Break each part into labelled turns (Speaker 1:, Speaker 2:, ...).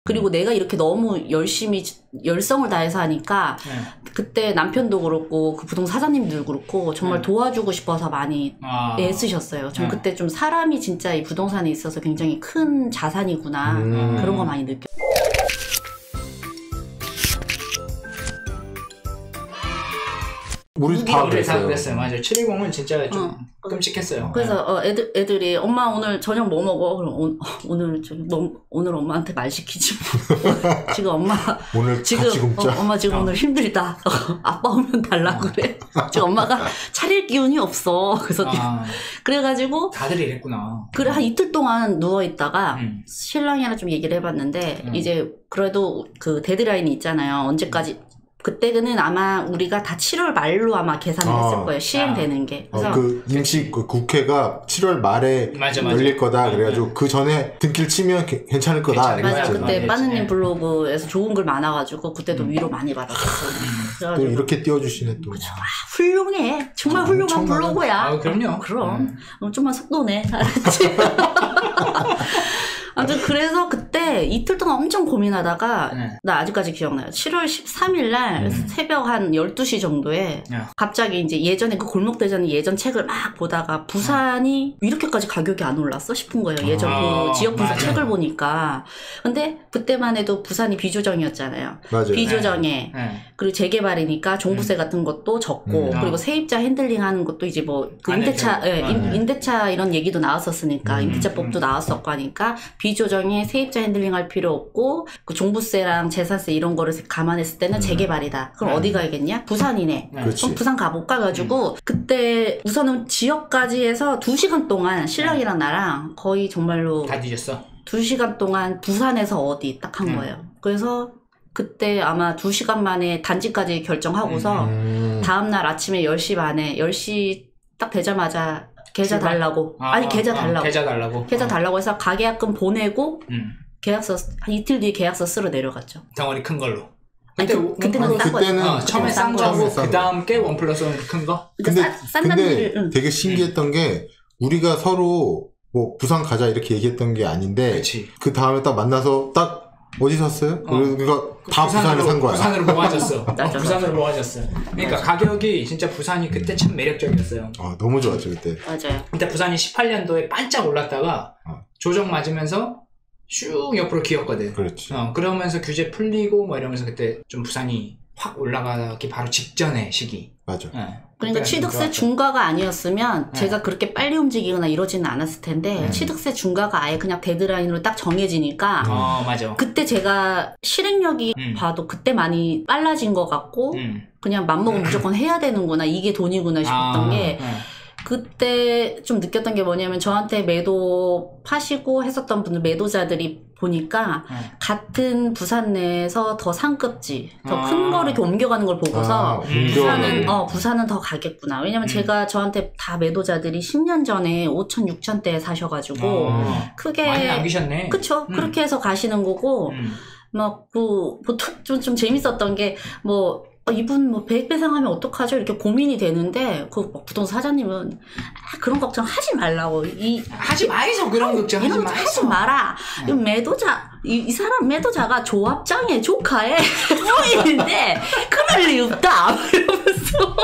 Speaker 1: 그리고 내가 이렇게 너무 열심히 열성을 다해서 하니까 그때 남편도 그렇고 그 부동산 사장님도 그렇고 정말 도와주고 싶어서 많이 애쓰셨어요. 전 그때 좀 사람이 진짜 이 부동산에 있어서 굉장히 큰 자산이구나 그런 거 많이 느꼈어요.
Speaker 2: 우리 다
Speaker 3: 그랬어요. 맞아요. 710은 진짜 좀 끔찍했어요.
Speaker 1: 그래서 애들이 엄마 오늘 저녁 뭐 먹어? 그럼 오늘 엄마한테 말 시키지. 지금 엄마
Speaker 2: 오늘 같이 굶자.
Speaker 1: 엄마 지금 오늘 힘들다. 아빠 오면 달라 그래. 지금 엄마가 차릴 기운이 없어. 그래서 그래가지고
Speaker 3: 다들 이랬구나.
Speaker 1: 그래 한 이틀 동안 누워 있다가 신랑이랑 좀 얘기를 해봤는데 이제 그래도 그 데드라인이 있잖아요. 언제까지. 그때는 아마 우리가 다 7월 말로 아마 계산을 했을 거예요. 시행되는 게. 그래서
Speaker 2: 그 임시 그 국회가 7월 말에 열릴 거다. 그래가지고 그 전에 등길 치면 괜찮을 거다.
Speaker 1: 맞아. 그때 빠느님 블로그에서 좋은 글 많아가지고 그때도 위로 많이 받았었어요.
Speaker 2: 또 이렇게 띄워주시네 또.
Speaker 1: 훌륭해. 정말 훌륭한 블로그야.
Speaker 3: 그럼요.
Speaker 1: 그럼. 좀만 속도 내. 알았지? 아무튼 그래서 그때 이틀 동안 엄청 고민하다가 나 아직까지 기억나요. 7월 13일 날 새벽 한 12시 정도에 갑자기 이제 예전에 그 골목대전 예전 책을 막 보다가 부산이 이렇게까지 가격이 안 올랐어 싶은 거예요. 예전 그 지역 분석 책을 보니까. 근데 그때만 해도 부산이 비조정이었잖아요.
Speaker 2: 맞아요.
Speaker 1: 비조정에 그리고 재개발이니까 종부세 같은 것도 적고 그리고 세입자 핸들링 하는 것도 이제 뭐 그 임대차 임대차 이런 얘기도 나왔었으니까 임대차법도 나왔었고 하니까 비조정에 세입자 핸들링 할 필요 없고 그 종부세랑 재산세 이런 거를 감안했을 때는 재개발이다. 그럼 어디 가야겠냐? 부산이네. 그럼 부산 못 가가지고 그때 우선은 지역까지 해서 2시간 동안 신랑이랑 나랑 거의 정말로
Speaker 3: 다 뒤졌어?
Speaker 1: 2시간 동안 부산에서 어디 딱 한 거예요. 그래서 그때 아마 2시간 만에 단지까지 결정하고서 다음날 아침에 10시 반에 10시 딱 되자마자 계좌 달라고. 계좌 달라고. 계좌 달라고 해서 가계약금 보내고 계약서 한 이틀 뒤에 계약서 쓰러 내려갔죠.
Speaker 3: 덩어리 큰 걸로.
Speaker 1: 그때는 싼 거죠.
Speaker 3: 처음에 싼 거고 그 다음 게 원 플러스 원 큰 거.
Speaker 2: 근데 되게 신기했던 게 우리가 서로 뭐 부산 가자 이렇게 얘기했던 게 아닌데 그 다음에 딱 만나서 딱 어디 샀어요? 그러니까 다 부산을 산 거야.
Speaker 3: 부산으로 모아졌어. 부산으로 모아졌어. 그러니까 가격이 진짜 부산이 그때 참 매력적이었어요.
Speaker 2: 너무 좋았죠 그때.
Speaker 1: 맞아요.
Speaker 3: 그때 부산이 18년도에 반짝 올랐다가 조정 맞으면서 슉 옆으로 기었거든.
Speaker 2: 그렇지.
Speaker 3: 그러면서 규제 풀리고 뭐 이러면서 그때 좀 부산이 확 올라가기 바로 직전의 시기.
Speaker 2: 맞아.
Speaker 1: 그러니까 취득세 중과가 아니었으면 제가 그렇게 빨리 움직이거나 이러지는 않았을 텐데 취득세 중과가 아예 그냥 데드라인으로 딱 정해지니까
Speaker 3: 맞아.
Speaker 1: 그때 제가 실행력이 봐도 그때 많이 빨라진 것 같고 그냥 맘먹으면 무조건 해야 되는구나 이게 돈이구나 싶었던 게 그때 좀 느꼈던 게 뭐냐면 저한테 매도 파시고 했었던 분들 매도자들이 보니까 같은 부산 내에서 더 상급지 더 큰 거를 이렇게 옮겨가는 걸 보고서 부산은 더 가겠구나. 왜냐면 제가 저한테 다 매도자들이 10년 전에 5천 6천대에 사셔가지고 크게
Speaker 3: 많이 남기셨네.
Speaker 1: 그쵸. 그렇게 해서 가시는 거고 막 보통 좀 재밌었던 게 뭐 이분 뭐 배액배상하면 어떡하죠? 이렇게 고민이 되는데 그 부동산 사장님은 그런 걱정 하지 말라고
Speaker 3: 하지 마이소 그런 걱정 하지 마이소
Speaker 1: 하지 마라. 이 매도자 이 사람 매도자가 조합장의 조카의 부인인데 그럴 리 없다 이러면서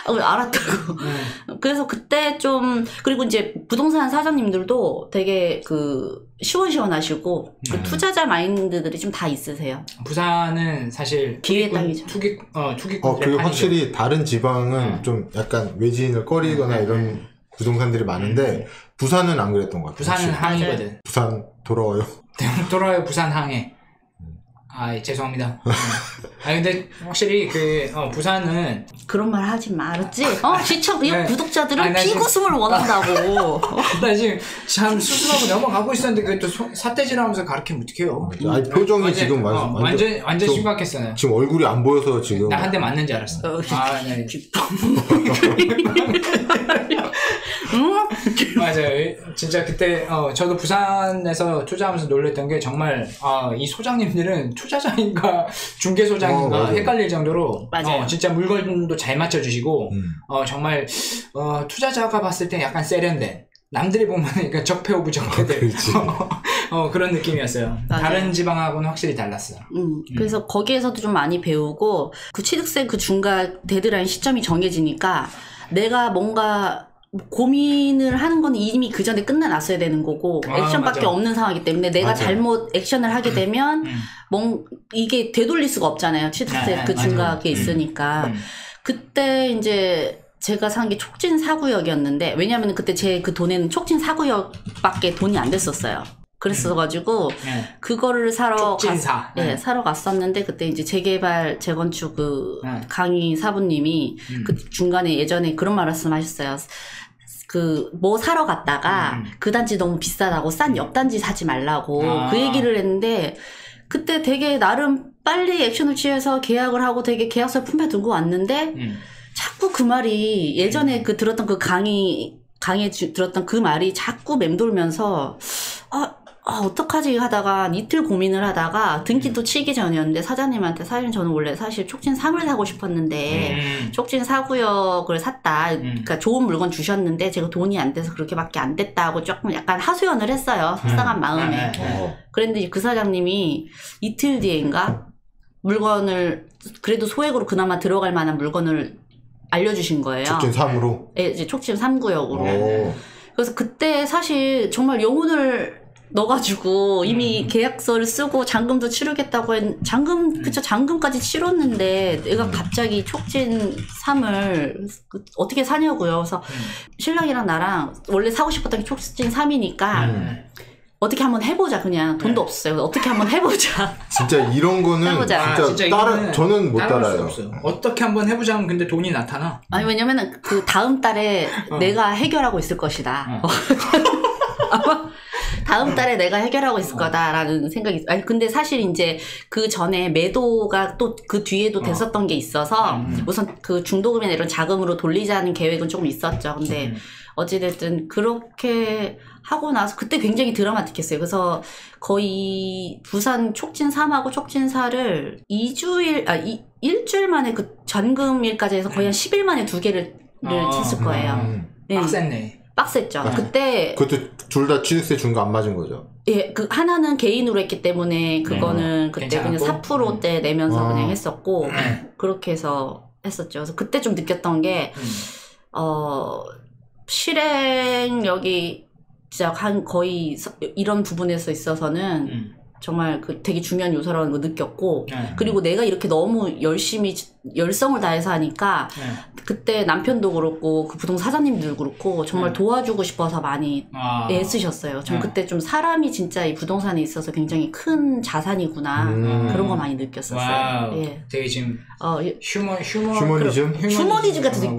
Speaker 1: 알았다고. 그래서 그때 좀 그리고 이제 부동산 사장님들도 되게 그 시원시원하시고 그 투자자 마인드들이 좀 다 있으세요.
Speaker 3: 부산은 사실
Speaker 1: 기회 땅이죠.
Speaker 3: 투기꾼.
Speaker 2: 그리고 확실히 다른 지방은 좀 약간 외지인을 꺼리거나 이런 부동산들이 많은데 부산은 안 그랬던 것 같아요.
Speaker 3: 부산은 항이거든.
Speaker 2: 부산 돌아와요.
Speaker 3: 돌아와요 부산 항해. 죄송합니다. 근데 확실히 부산은
Speaker 1: 그런 말 하지 마, 알았지? 시청 구독자들은
Speaker 3: 지금
Speaker 1: 피구숨을 원한다고.
Speaker 3: 나 지금 참 수습하고 넘어가고 있었는데 그게 또 사태질하면서 가르치면 어떡해요?
Speaker 2: 표정이 지금
Speaker 3: 완전 심각했어요.
Speaker 2: 지금 얼굴이 안 보여서 지금
Speaker 3: 나 한 대 맞는 줄 알았어. 네. 맞아요. 진짜 그때 저도 부산에서 투자하면서 놀랬던 게 정말 이 소장님들은 투자자인가 중개소장인가 헷갈릴 정도로 진짜 물건도 잘 맞춰주시고 정말 투자자가 봤을 때 약간 세련된 남들이 보면 그러니까 적폐오부 적폐들 그런 느낌이었어요. 맞아요. 다른 지방하고는 확실히 달랐어요.
Speaker 1: 그래서 거기에서도 좀 많이 배우고 그 취득세 그 중간 데드라인 시점이 정해지니까 내가 뭔가 고민을 하는 건 이미 그 전에 끝나놨어야 되는 거고 액션밖에 없는 상황이기 때문에 내가 잘못 액션을 하게 되면 이게 되돌릴 수가 없잖아요. 취득세 그 중간에 있으니까 그때 이제 제가 산 게 촉진 4구역이었는데 왜냐면 그때 제 그 돈에는 촉진 4구역밖에 돈이 안 됐었어요. 그랬어가지고 그거를 사러 사러 갔었는데 그때 이제 재개발 재건축 그 강의 사부님이 그 중간에 예전에 그런 말씀하셨어요. 그 뭐 사러 갔다가 그 단지 너무 비싸다고 싼 옆 단지 사지 말라고 그 얘기를 했는데 그때 되게 나름 빨리 액션을 취해서 계약을 하고 되게 계약서를 품에 들고 왔는데 자꾸 그 말이 예전에 그 들었던 그 강의에 들었던 그 말이 자꾸 맴돌면서 어떡하지 하다가 이틀 고민을 하다가 등기도 치기 전이었는데 사장님한테 사실 저는 원래 사실 촉진 3을 사고 싶었는데 촉진 4구역을 샀다. 그러니까 좋은 물건 주셨는데 제가 돈이 안 돼서 그렇게밖에 안 됐다고 조금 약간 하소연을 했어요. 속상한 마음에. 그랬는데 그 사장님이 이틀 뒤인가 물건을 그래도 소액으로 그나마 들어갈 만한 물건을 알려주신 거예요.
Speaker 2: 촉진 3으로?
Speaker 1: 네, 이제 촉진 3구역으로. 그래서 그때 사실 정말 영혼을 넣어가지고 이미 계약서를 쓰고 잔금도 치르겠다고 잔금까지 치렀는데 내가 갑자기 촉진 3을 어떻게 사냐고요. 그래서 신랑이랑 나랑 원래 사고 싶었던 게 촉진 3이니까 어떻게 한번 해보자. 그냥 돈도 없어요. 어떻게 한번 해보자.
Speaker 2: 진짜 이런 거는 진짜 저는 못 따라요.
Speaker 3: 어떻게 한번 해보자 하면 근데 돈이 나타나.
Speaker 1: 아니 왜냐면은 그 다음 달에 내가 해결하고 있을 것이다. 아마 다음 달에 내가 해결하고 있을 거다라는 생각이. 아니 근데 사실 이제 그 전에 매도가 또 그 뒤에도 됐었던 게 있어서 우선 그 중도금이나 이런 자금으로 돌리자는 계획은 조금 있었죠. 근데 어찌됐든 그렇게 하고 나서 그때 굉장히 드라마틱했어요. 그래서 거의 부산 촉진 3하고 촉진 4를 일주일 만에 그 잔금일까지 해서 거의 한 10일 만에 두 개를 쳤을 거예요.
Speaker 3: 빡셌네.
Speaker 1: 빡셌죠. 그때
Speaker 2: 그것도 둘 다 취득세 준 거 안 맞은 거죠?
Speaker 1: 예, 그 하나는 개인으로 했기 때문에 그거는 그때 괜찮았고? 그냥 4%대 내면서 그냥 했었고 그렇게 해서 했었죠. 그래서 그때 좀 느꼈던 게 실행력이 진짜 거의 이런 부분에서 있어서는 정말 그 되게 중요한 요소라는 거 느꼈고 그리고 내가 이렇게 너무 열심히 열성을 다해서 하니까 그때 남편도 그렇고 그 부동산 사장님들도 그렇고 정말 도와주고 싶어서 많이 애쓰셨어요. 전 그때 좀 사람이 진짜 이 부동산에 있어서 굉장히 큰 자산이구나 그런 거 많이 느꼈었어요.
Speaker 3: 예. 되게 지금
Speaker 2: 휴머니즘
Speaker 1: 같은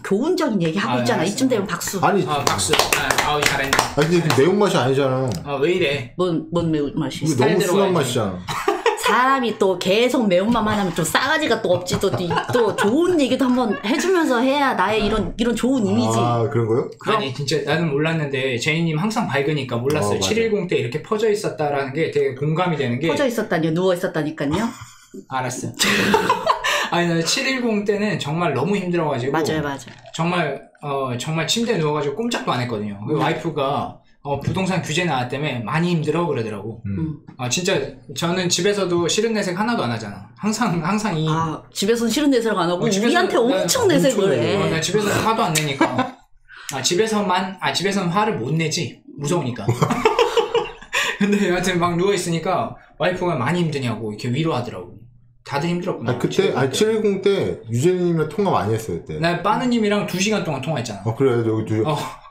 Speaker 1: 교훈적인 얘기 하고 있잖아. 이쯤 되면 박수.
Speaker 2: 아니
Speaker 3: 박수. 잘했네.
Speaker 2: 아니 근데 매운맛이 아니잖아.
Speaker 3: 왜 이래?
Speaker 1: 뭔 매운맛이?
Speaker 2: 너무 순한 맛이잖아.
Speaker 1: 사람이 또 계속 매운맛만 하면 좀 싸가지가 또 없지. 또 좋은 얘기도 한번 해주면서 해야 나의 이런 좋은 이미지.
Speaker 2: 그런 거요?
Speaker 3: 아니 진짜 나는 몰랐는데 제이님 항상 밝으니까 몰랐어요. 710 때 이렇게 퍼져 있었다라는 게 되게 공감이 되는 게.
Speaker 1: 퍼져 있었다니요? 누워 있었다니까요?
Speaker 3: 알았어. 아니 나 710 때는 정말 너무 힘들어가지고.
Speaker 1: 맞아요.
Speaker 3: 정말 침대에 누워가지고 꼼짝도 안 했거든요. 와이프가 부동산 규제 나왔다며 많이 힘들어 그러더라고. 진짜 저는 집에서도 싫은 내색 하나도 안 하잖아. 항상
Speaker 1: 집에서는 싫은 내색 안 하고 우리한테 엄청 내색을 해.
Speaker 3: 나 집에서 화도 안 내니까. 집에서는 화를 못 내지. 무서우니까. 근데 여하튼 막 누워있으니까 와이프가 많이 힘드냐고 이렇게 위로하더라고. 다들 힘들었구나.
Speaker 2: 그때 710 때 유재님이랑 통화 많이 했어요 그때.
Speaker 3: 나 빠느님이랑 2시간 동안 통화했잖아.
Speaker 2: 그래 여기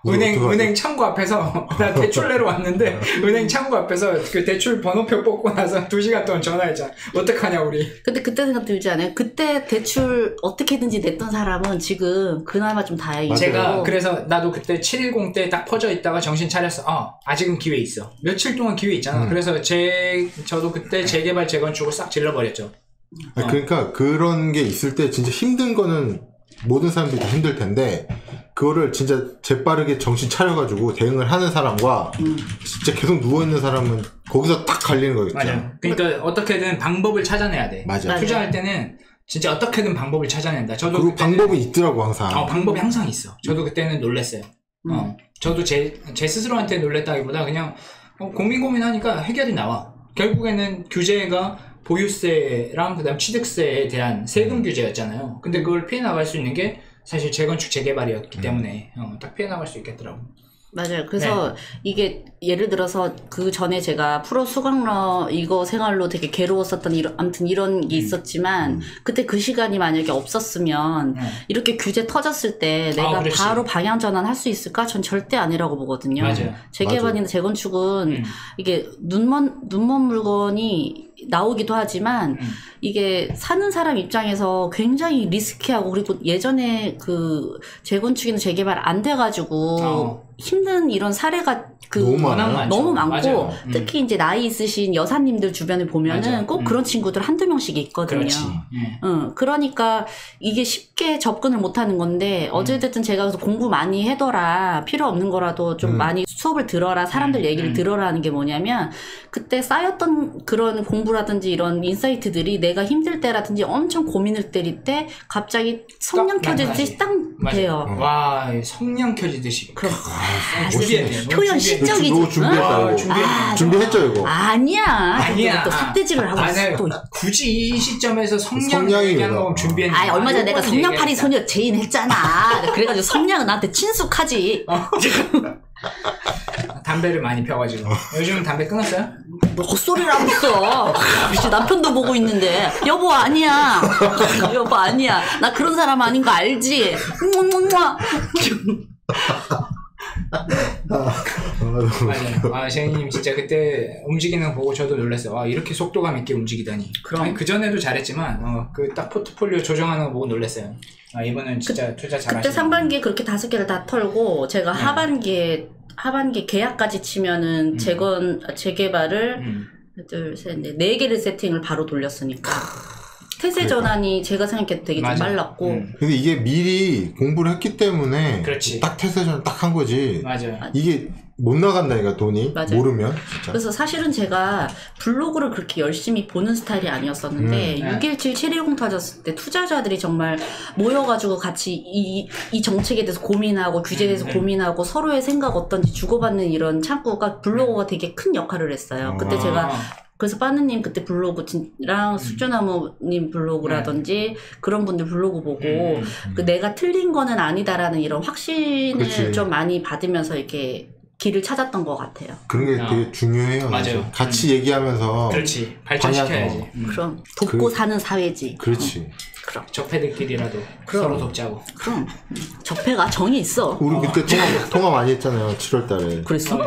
Speaker 3: 은행 창구 앞에서 나 대출 내러 왔는데 은행 창구 앞에서 그 대출 번호표 뽑고 나서 2시간 동안 전화했잖아. 어떡하냐 우리.
Speaker 1: 근데 그때 생각 들지 않아요? 그때 대출 어떻게든지 냈던 사람은 지금 그나마 좀 다행이죠.
Speaker 3: 제가 그래서 나도 그때 710 때 딱 퍼져 있다가 정신 차렸어. 아직은 기회 있어. 며칠 동안 기회 있잖아. 그래서 저도 그때 재개발 재건축을 싹 질러버렸죠.
Speaker 2: 그러니까 그런 게 있을 때 진짜 힘든 거는 모든 사람들이 다 힘들 텐데 그거를 진짜 재빠르게 정신 차려가지고 대응을 하는 사람과 진짜 계속 누워있는 사람은 거기서 딱 갈리는 거겠죠.
Speaker 3: 맞아. 그러니까 어떻게든 방법을 찾아내야 돼.
Speaker 2: 맞아.
Speaker 3: 투자할 때는 진짜 어떻게든 방법을 찾아낸다. 저도
Speaker 2: 그리고 방법이 있더라고 항상.
Speaker 3: 방법이 항상 있어. 저도 그때는 놀랬어요. 저도 제 스스로한테 놀랬다기보다 그냥 고민하니까 해결이 나와. 결국에는 규제가 보유세랑 그다음 취득세에 대한 세금 규제였잖아요. 근데 그걸 피해 나갈 수 있는 게 사실 재건축 재개발이었기 때문에 딱 피해 나갈 수 있겠더라고.
Speaker 1: 맞아요. 그래서 이게 예를 들어서 그 전에 제가 프로 수강러 이거 생활로 되게 괴로웠었던 아무튼 이런 게 있었지만 그때 그 시간이 만약에 없었으면 이렇게 규제 터졌을 때 내가 바로 방향 전환할 수 있을까? 전 절대 아니라고 보거든요.
Speaker 3: 맞아요.
Speaker 1: 재개발이나 재건축은 이게 눈먼 물건이 나오기도 하지만 이게 사는 사람 입장에서 굉장히 리스키하고 그리고 예전에 그 재건축이나 재개발 안 돼가지고 힘든 이런 사례가 너무 많고 특히 이제 나이 있으신 여사님들 주변에 보면은 꼭 그런 친구들 한두 명씩 있거든요. 그러니까 이게 쉽게 접근을 못하는 건데 어쨌든 제가 그래서 공부 많이 해둬라 필요 없는 거라도 좀 많이 수업을 들어라 사람들 얘기를 들어라 하는 게 뭐냐면 그때 쌓였던 그런 공부라든지 이런 인사이트들이 내가 힘들 때라든지 엄청 고민을 때릴 때 갑자기 성냥 켜지듯이 딱 돼요.
Speaker 3: 와 성냥 켜지듯이.
Speaker 1: 그럼
Speaker 2: 표현
Speaker 1: 시적이지.
Speaker 2: 준비했다 이거. 준비했죠 이거.
Speaker 1: 아니야. 또 삿대질을 하고 있어.
Speaker 3: 또 굳이 이 시점에서 성냥 얘기하는 거 준비했는데.
Speaker 1: 얼마 전에 내가 성냥팔이 소녀 제인 했잖아. 그래가지고 성냥은 나한테 친숙하지.
Speaker 3: 담배를 많이 펴가지고. 요즘 담배 끊었어요?
Speaker 1: 뭐 헛소리를 하고 있어. 남편도 보고 있는데. 여보 아니야. 여보 아니야. 나 그런 사람 아닌 거 알지?
Speaker 3: 맞아요. 셰니님 진짜 그때 움직이는 거 보고 저도 놀랐어요. 이렇게 속도감 있게 움직이다니. 그럼 그 전에도 잘했지만 그 딱 포트폴리오 조정하는 거 보고 놀랐어요. 이번엔 진짜 투자 잘하시네.
Speaker 1: 그때 상반기에 그렇게 5개를 다 털고 제가 하반기에 계약까지 치면은 재개발을 둘, 셋, 넷, 4개를 세팅을 바로 돌렸으니까. 태세 전환이 제가 생각해도 되게 좀 빨랐고.
Speaker 2: 근데 이게 미리 공부를 했기 때문에
Speaker 3: 그렇지.
Speaker 2: 딱 태세 전환 딱 한 거지.
Speaker 3: 맞아요.
Speaker 2: 이게 못 나간다니까 돈이.
Speaker 1: 맞아요.
Speaker 2: 모르면 진짜.
Speaker 1: 그래서 사실은 제가 블로그를 그렇게 열심히 보는 스타일이 아니었었는데 6.17 7.10 터졌을 때 투자자들이 정말 모여가지고 같이 이 정책에 대해서 고민하고 규제에 대해서 고민하고 서로의 생각 어떤지 주고받는 이런 창구가 블로그가 되게 큰 역할을 했어요. 그때 제가 그래서 빠느님 그때 블로그랑 숙주나무님 블로그라든지 그런 분들 블로그 보고 그 내가 틀린 거는 아니다라는 이런 확신을 좀 많이 받으면서 이렇게 길을 찾았던 것 같아요.
Speaker 2: 그런 게 되게 중요해요.
Speaker 3: 맞아요.
Speaker 2: 같이 얘기하면서.
Speaker 3: 그렇지. 발전시켜야지.
Speaker 1: 그럼 돕고 사는 사회지.
Speaker 2: 그렇지.
Speaker 1: 그럼
Speaker 3: 적폐들끼리라도 서로 돕자고.
Speaker 1: 그럼 적폐가 정이 있어.
Speaker 2: 우리 그때 통화 많이 했잖아요. 7월달에.
Speaker 1: 그랬어?
Speaker 3: 왜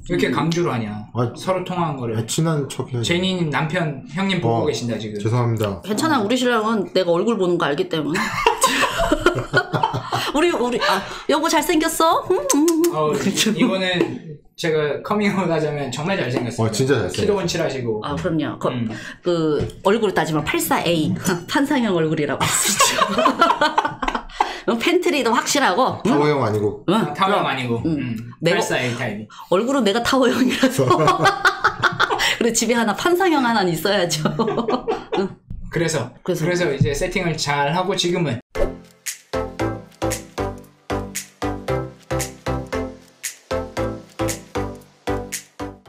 Speaker 3: 이렇게 강조를 하냐? 서로 통화한 거를.
Speaker 2: 친한 척 해야지.
Speaker 3: 제니님 남편 형님 보고 계신다 지금.
Speaker 2: 죄송합니다.
Speaker 1: 괜찮아. 우리 신랑은 내가 얼굴 보는 거 알기 때문에. 우리 여보 잘생겼어?
Speaker 3: 이거는 제가 커밍아웃 하자면 정말 잘생겼어요.
Speaker 2: 진짜 잘생겼어요.
Speaker 3: 키도 원칠하시고.
Speaker 1: 그럼요. 그 얼굴을 따지면 84A 판상형 얼굴이라고 할 수 있죠. 팬트리도 확실하고.
Speaker 2: 타워형 아니고.
Speaker 3: 타워형 아니고. 84A 타입.
Speaker 1: 얼굴은 내가 타워형이라서. 그리고 집에 하나 판상형 하나는 있어야죠.
Speaker 3: 그래서 이제 세팅을 잘 하고 지금은